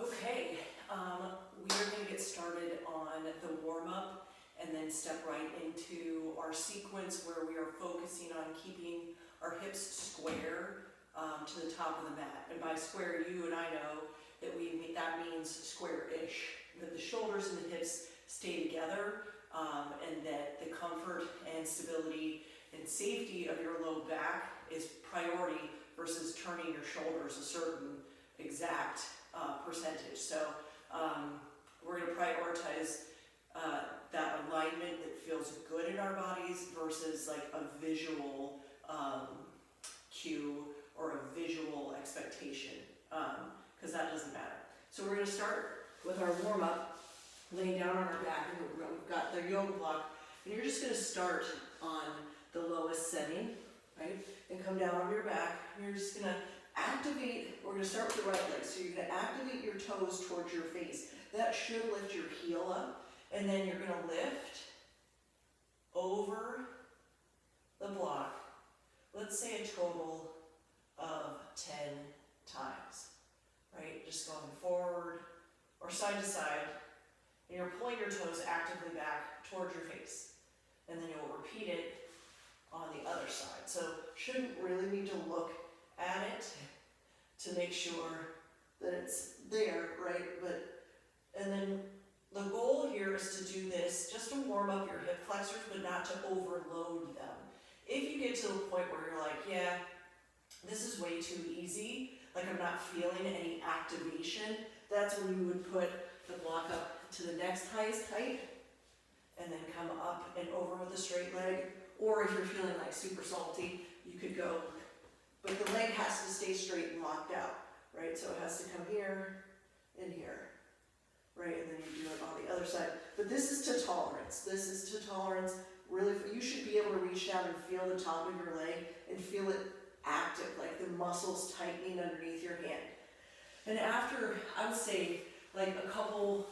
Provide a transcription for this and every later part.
Okay, we are going to get started on the warm-up and then step right into our sequence where we are focusing on keeping our hips square to the top of the mat. And by square, you and I know that that means square-ish, that the shoulders and the hips stay together, and that the comfort and stability and safety of your low back is priority versus turning your shoulders a certain exact percentage. So we're going to prioritize that alignment that feels good in our bodies versus like a visual cue or a visual expectation, because that doesn't matter. So we're going to start with our warm-up, laying down on our back, and we've got the yoga block, and you're just going to start on the lowest setting, right, and come down on your back. You're just going to activate, we're going to start with the right leg, so you're going to activate your toes towards your face. That should lift your heel up, and then you're going to lift over the block, let's say a total of 10 times, right? Just going forward or side to side, and you're pulling your toes actively back towards your face, and then you'll repeat it on the other side. So shouldn't really need to look at it to make sure that it's there, right? And then the goal here is to do this just to warm up your hip flexors, but not to overload them. If you get to the point where you're like, yeah, this is way too easy, like I'm not feeling any activation, that's when you would put the block up to the next highest height and then come up and over with a straight leg. Or if you're feeling like super salty, you could go, but the leg has to stay straight and locked out, right? So it has to come here and here, right? And then you do it on the other side. But this is to tolerance. This is to tolerance. Really, you should be able to reach down and feel the top of your leg and feel it active, like the muscles tightening underneath your hand. And after, I would say, like a couple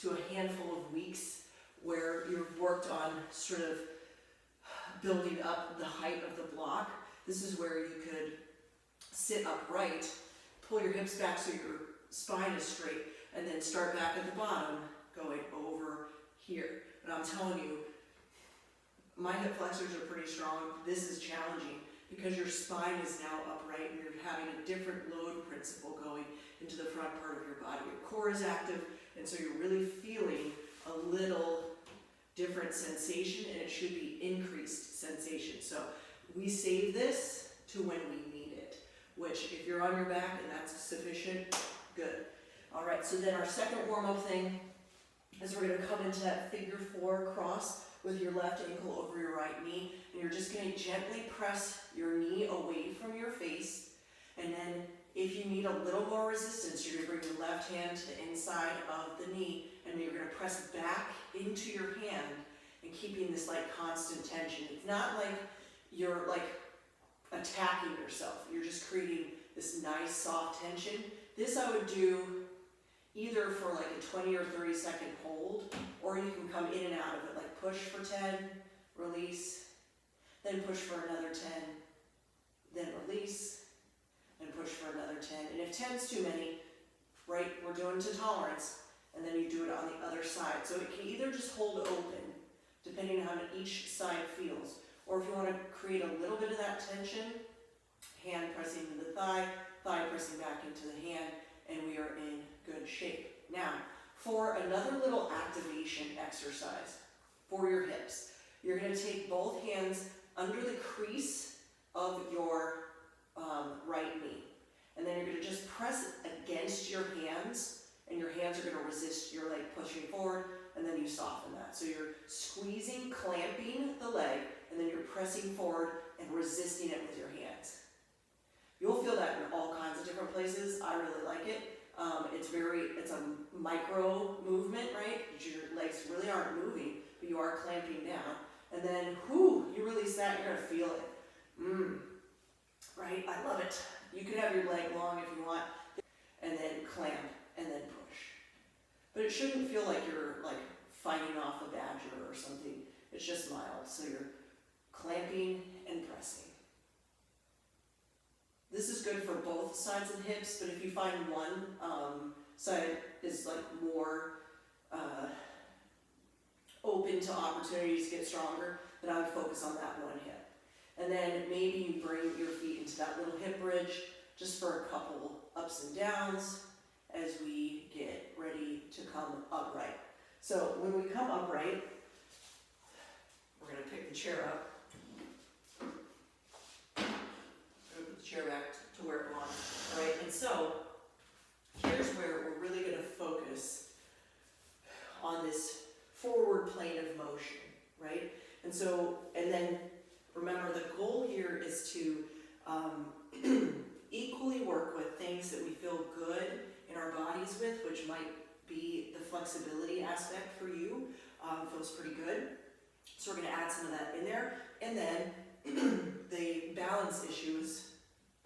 to a handful of weeks where you've worked on sort of building up the height of the block, this is where you could sit upright, pull your hips back so your spine is straight, and then start back at the bottom, going over here. And I'm telling you, my hip flexors are pretty strong. This is challenging because your spine is now upright and you're having a different load principle going into the front part of your body. Your core is active, and so you're really feeling a little different sensation, and it should be increased sensation. So we save this to when we need it, which if you're on your back and that's sufficient, good. All right, so then our second warm-up thing is we're going to come into that figure 4 cross with your left ankle over your right knee, and you're just going to gently press your knee away from your face, and then if you need a little more resistance, you're going to bring your left hand to the inside of the knee, and you're going to press back into your hand and keeping this like constant tension. It's not like you're like attacking yourself. You're just creating this nice soft tension. This I would do either for like a 20 or 30 second hold, or you can come in and out of it, like push for 10, release, then push for another 10, then release, and push for another 10. And if 10's too many, right, we're doing to tolerance, and then you do it on the other side. So it can either just hold open, depending on how each side feels, or if you want to create a little bit of that tension, hand pressing into the thigh, thigh pressing back into the hand, and we are in good shape. Now, for another little activation exercise for your hips, you're going to take both hands under the crease of your right knee, and then you're going to just press against your hands, and your hands are going to resist your leg pushing forward, and then you soften that. So you're squeezing, clamping the leg, and then you're pressing forward and resisting it with your hands. You'll feel that in all kinds of different places. I really like it. It's a micro movement, right? Your legs really aren't moving, but you are clamping down. And then, you release that, you're gonna feel it. Right, I love it. You could have your leg long if you want, and then clamp, and then push. But it shouldn't feel like you're like fighting off a badger or something. It's just mild, so you're clamping and pressing. This is good for both sides of the hips, but if you find one side is like more open to opportunities to get stronger, then I would focus on that one hip. And then maybe you bring your feet into that little hip bridge just for a couple ups and downs as we get ready to come upright. So when we come upright, we're going to pick the chair up. I'm going to put the chair back to where it belongs. All right, and so here's where we're really going to focus on this forward plane of motion, right? And so, and then remember, the goal here is to equally work with things that we feel good in our bodies with, which might be the flexibility aspect for you, feels pretty good. So we're going to add some of that in there. And then the balance issue is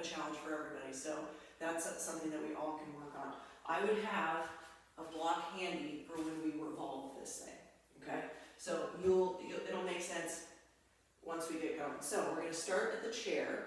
a challenge for everybody. So that's something that we all can work on. I would have a block handy for when we revolve this thing, okay? So it'll make sense once we get going. So we're going to start at the chair,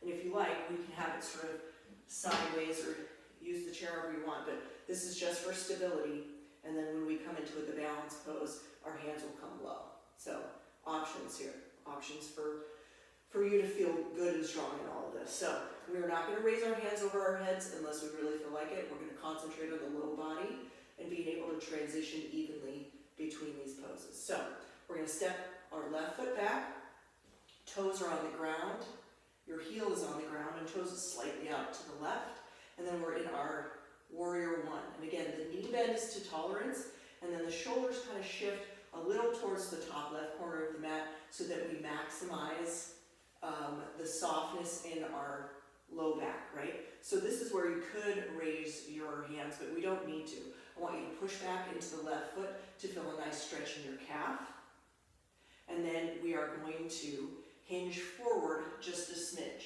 and if you like, we can have it sort of sideways or use the chair however you want, but this is just for stability, and then when we come into the balance pose, our hands will come low. So options here, options for you to feel good and strong in all of this. So we're not going to raise our hands over our heads unless we really feel like it. We're going to concentrate on the low body and being able to transition evenly between these poses. So we're going to step our left foot back, toes are on the ground, your heel is on the ground and toes is slightly out to the left, and then we're in our warrior one. And again, the knee bend is to tolerance, and then the shoulders kind of shift a little towards the top left corner of the mat so that we maximize the softness in our low back, right? So this is where you could raise your hands, but we don't need to. I want you to push back into the left foot to feel a nice stretch in your calf. And then we are going to hinge forward just a smidge.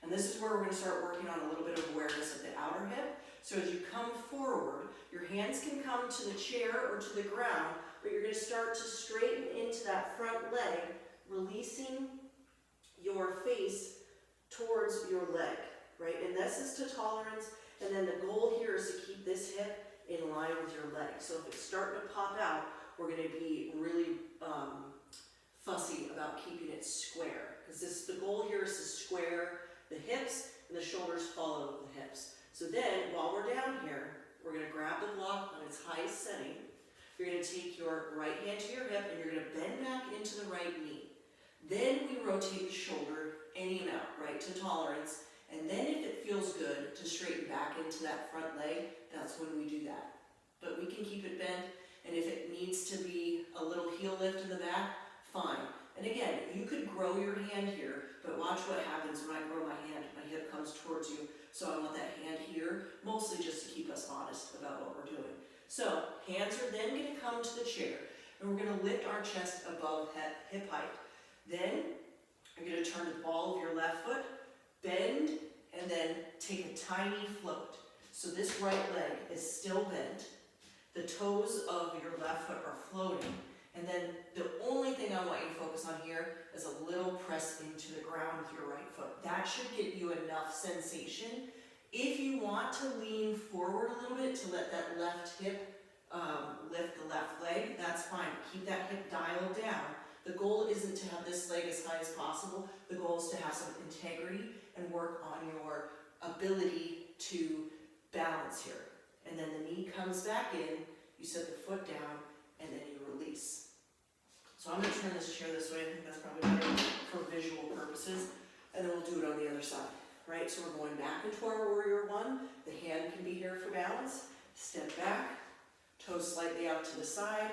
And this is where we're going to start working on a little bit of awareness of the outer hip. So as you come forward, your hands can come to the chair or to the ground, but you're going to start to straighten into that front leg, releasing your face towards your leg, right? And this is to tolerance, and then the goal here is to keep this hip in line with your leg. So if it's starting to pop out, we're going to be really fussy about keeping it square, because the goal here is to square the hips and the shoulders follow the hips. So then, while we're down here, we're going to grab the block on its highest setting. You're going to take your right hand to your hip and you're going to bend back into the right knee. Then we rotate the shoulder any amount, right, to tolerance. And then if it feels good to straighten back into that front leg, that's when we do that. But we can keep it bent, and if it needs to be a little heel lift in the back, fine. And again, you could grow your hand here, but watch what happens when I grow my hand. My hip comes towards you, so I want that hand here, mostly just to keep us honest about what we're doing. So hands are then going to come to the chair, and we're going to lift our chest above hip height. Then you're going to turn the ball of your left foot, bend, and then take a tiny float. So this right leg is still bent. The toes of your left foot are floating. And then the only thing I want you to focus on here is a little press into the ground with your right foot. That should get you enough sensation. If you want to lean forward a little bit to let that left hip lift the left leg, that's fine. Keep that hip dialed down. The goal isn't to have this leg as high as possible. The goal is to have some integrity and work on your ability to balance here. And then the knee comes back in, you set the foot down, and then you release. So I'm going to turn this chair this way. I think that's probably better for visual purposes. And then we'll do it on the other side, right? So we're going back into our warrior one. The hand can be here for balance. Step back, toes slightly out to the side.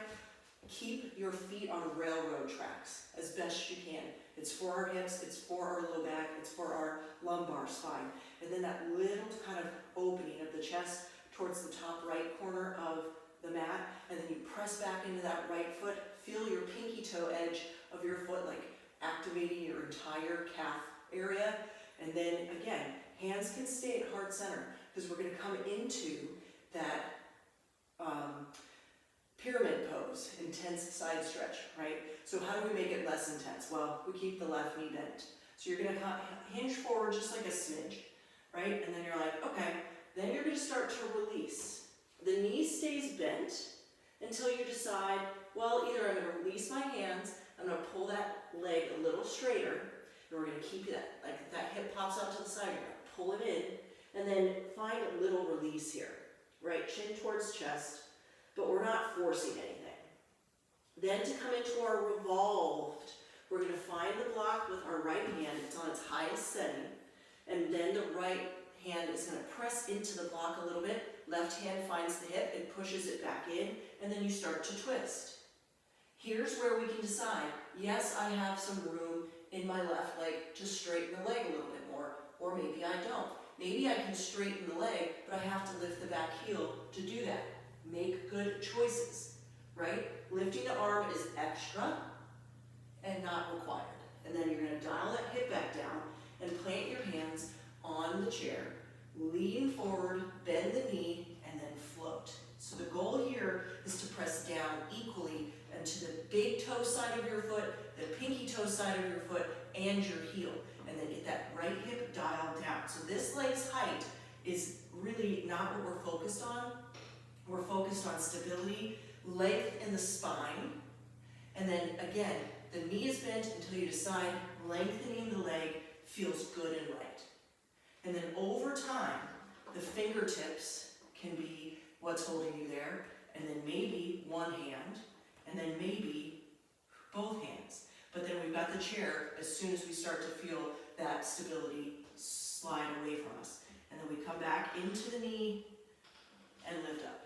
Keep your feet on railroad tracks as best you can. It's for our hips, it's for our low back, it's for our lumbar spine. And then that little kind of opening of the chest towards the top right corner of the mat, and then you press back into that right foot. Feel your pinky toe edge of your foot, like activating your entire calf area. And then again, hands can stay at heart center, because we're going to come into that pyramid pose, intense side stretch, right? So how do we make it less intense? Well, we keep the left knee bent. So you're going to hinge forward just like a smidge, right? And then you're like, okay, Then you're going to start to release. The knee stays bent until you decide, well, either I'm going to release my hands, I'm going to pull that leg a little straighter, and we're going to keep that, like if that hip pops out to the side, you're going to pull it in, and then find a little release here, right? Chin towards chest, but we're not forcing anything. Then to come into our revolved, we're going to find the block with our right hand, it's on its highest setting, and then the right hand is going to press into the block a little bit, left hand finds the hip and pushes it back in, and then you start to twist. Here's where we can decide, yes, I have some room in my left leg to straighten the leg a little bit more, or maybe I don't. Maybe I can straighten the leg, but I have to lift the back heel to do that. Make good choices, right? Lifting the arm is extra and not required. And then you're going to dial that hip back down and plant your hands on the chair. Lean forward, bend the knee, and then float. So the goal here is to press down equally into the big toe side of your foot, the pinky toe side of your foot, and your heel. And then get that right hip dialed down. So this leg's height is really not what we're focused on. We're focused on stability, length in the spine, and then again, the knee is bent until you decide lengthening the leg feels good and right. And then over time, the fingertips can be what's holding you there, and then maybe one hand, and then maybe both hands. But then we've got the chair as soon as we start to feel that stability slide away from us. And then we come back into the knee and lift up.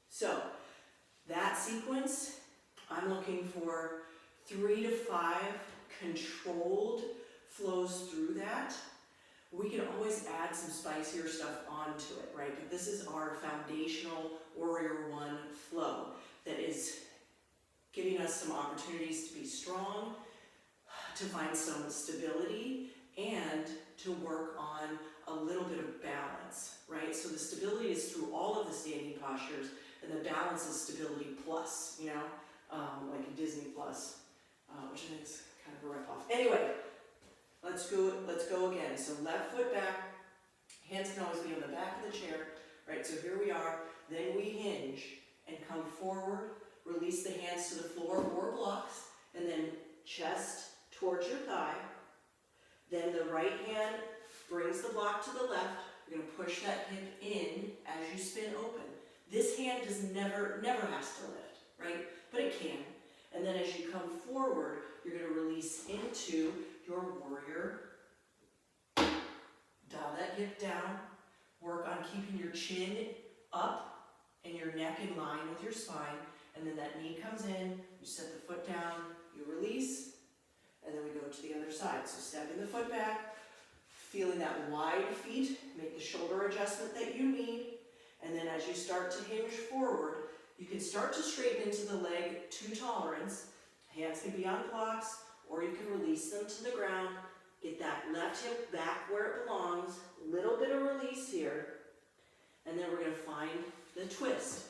So that sequence, I'm looking for 3 to 5 controlled flows through that. We can always add some spicier stuff onto it, right? But this is our foundational Warrior One flow that is giving us some opportunities to be strong, to find some stability, and to work on a little bit of balance, right? So the stability is through all of the standing postures, and the balance is stability plus, you know, like a Disney Plus, which I think is kind of a ripoff. Anyway, let's go again. So left foot back, hands can always be on the back of the chair, right? So here we are. Then we hinge and come forward, release the hands to the floor or blocks, and then chest towards your thigh. Then the right hand brings the block to the left. You're going to push that hip in as you spin open. This hand never has to lift, right? But it can. And then as you come forward, you're going to release into your warrior. Dial that hip down. Work on keeping your chin up and your neck in line with your spine. And then that knee comes in, you set the foot down, you release, and then we go to the other side. So stepping the foot back, feeling that wide feet, make the shoulder adjustment that you need. And then as you start to hinge forward, you can start to straighten into the leg to tolerance. Hands can be on blocks, or you can release them to the ground. Get that left hip back where it belongs. Little bit of release here. And then we're going to find the twist.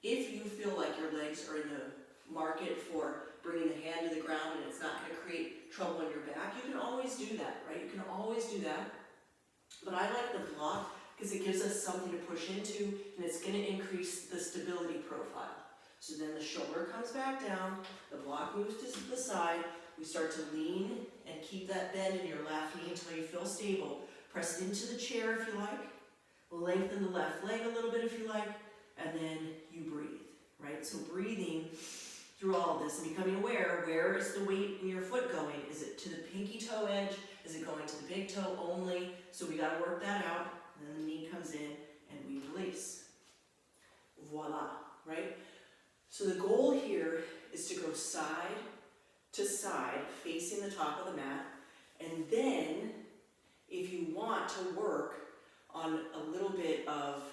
If you feel like your legs are in the market for bringing the hand to the ground and it's not going to create trouble in your back, you can always do that, right? You can always do that. But I like the block because it gives us something to push into, and it's going to increase the stability profile. So then the shoulder comes back down, the block moves to the side, we start to lean and keep that bend in your left knee until you feel stable. Press into the chair if you like, lengthen the left leg a little bit if you like, and then you breathe, right? So breathing through all of this and becoming aware, where is the weight in your foot going? Is it to the pinky toe edge? Is it going to the big toe only? So we got to work that out. And then the knee comes in and we release. Voila, right? So the goal here is to go side to side, facing the top of the mat. And then, if you want to work on a little bit of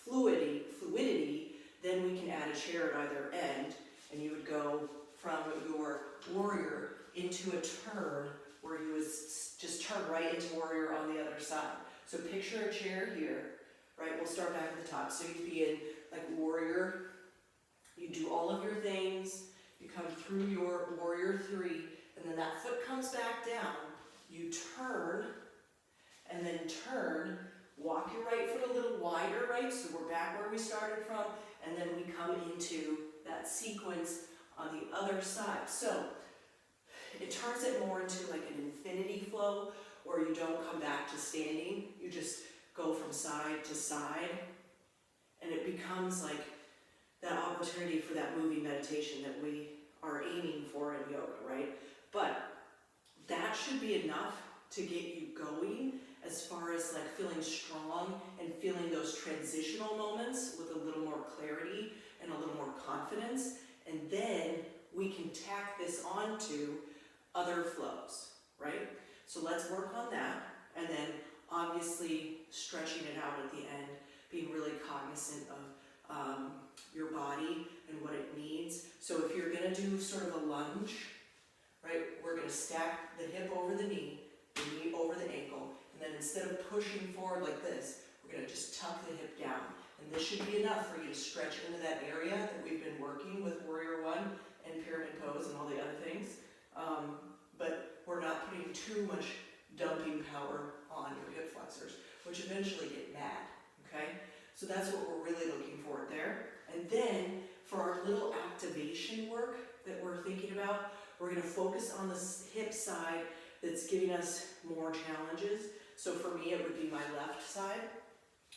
fluidity, then we can add a chair at either end, and you would go from your warrior into a turn where you would just turn right into warrior on the other side. So picture a chair here, right? We'll start back at the top. So you'd be in like warrior, you do all of your things, you come through your warrior 3, and then that foot comes back down, you turn, and then turn walk your right foot a little wider, right? So we're back where we started from, and then we come into that sequence on the other side. So it turns it more into like an infinity flow, where you don't come back to standing, you just go from side to side, and it becomes like that opportunity for that moving meditation that we are aiming for in yoga, right? But that should be enough to get you going as far as like feeling strong and feeling those transitional moments with a little more clarity and a little more confidence. And then we can tack this onto other flows, right? So let's work on that. And then obviously stretching it out at the end, being really cognizant of your body and what it needs. So if you're gonna do sort of a lunge, right, we're gonna stack the hip over the knee over the ankle, and then instead of pushing forward like this, we're gonna just tuck the hip down. And this should be enough for you to stretch into that area that we've been working with Warrior One and Pyramid Pose and all the other things. But we're not putting too much dumping power on your hip flexors, which eventually get mad, okay? So that's what we're really looking for there. And then for our little activation work that we're thinking about, we're gonna focus on the hip side that's giving us more challenges. So for me, it would be my left side.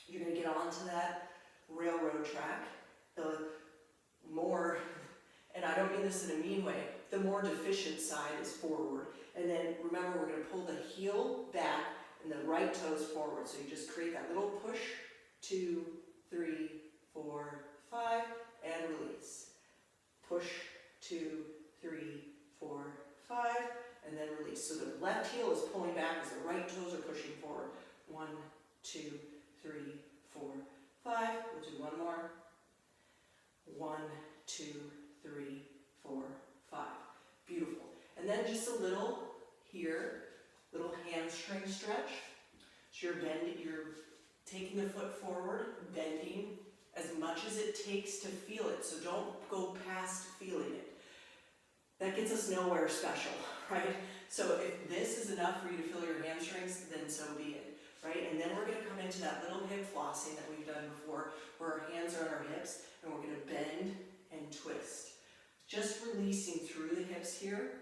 You're gonna get onto that railroad track. The more, and I don't mean this in a mean way, the more deficient side is forward. And then remember, we're gonna pull the heel back and the right toes forward. So you just create that little push, 2, 3, 4, 5, and release. Push, 2, 3, 4, 5, and then release. So the left heel is pulling back as the right toes are pushing forward. 1, 2, 3, 4, 5. We'll do one more. 1, 2, 3, 4, 5. Beautiful. And then just a little here, little hamstring stretch. So you're taking the foot forward, bending as much as it takes to feel it. So don't go past feeling it. That gets us nowhere special, right? So if this is enough for you to feel your hamstrings, then so be it, right? And then we're gonna come into that little hip flossing that we've done before, where our hands are on our hips, and we're gonna bend and twist. Just releasing through the hips here,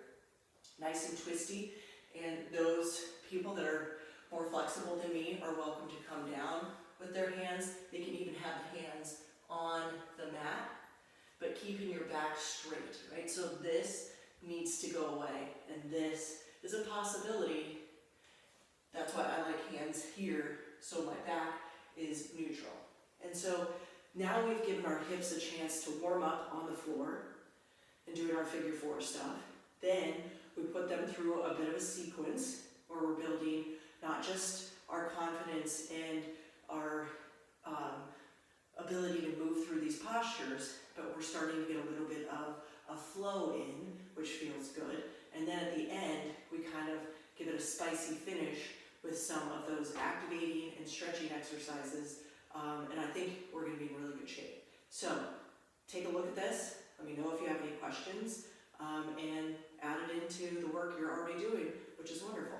nice and twisty. And those people that are more flexible than me are welcome to come down with their hands. They can even have hands on the mat, but keeping your back straight, right? So this needs to go away, and this is a possibility. That's why I like hands here, so my back is neutral. And so now we've given our hips a chance to warm up on the floor and doing our figure 4 stuff. Then we put them through a bit of a sequence where we're building not just our confidence and our ability to move through these postures, but we're starting to get a little bit of a flow in, which feels good. And then at the end, we kind of give it a spicy finish with some of those activating and stretching exercises. And I think we're going to be in really good shape. So take a look at this. Let me know if you have any questions, and add it into the work you're already doing, which is wonderful.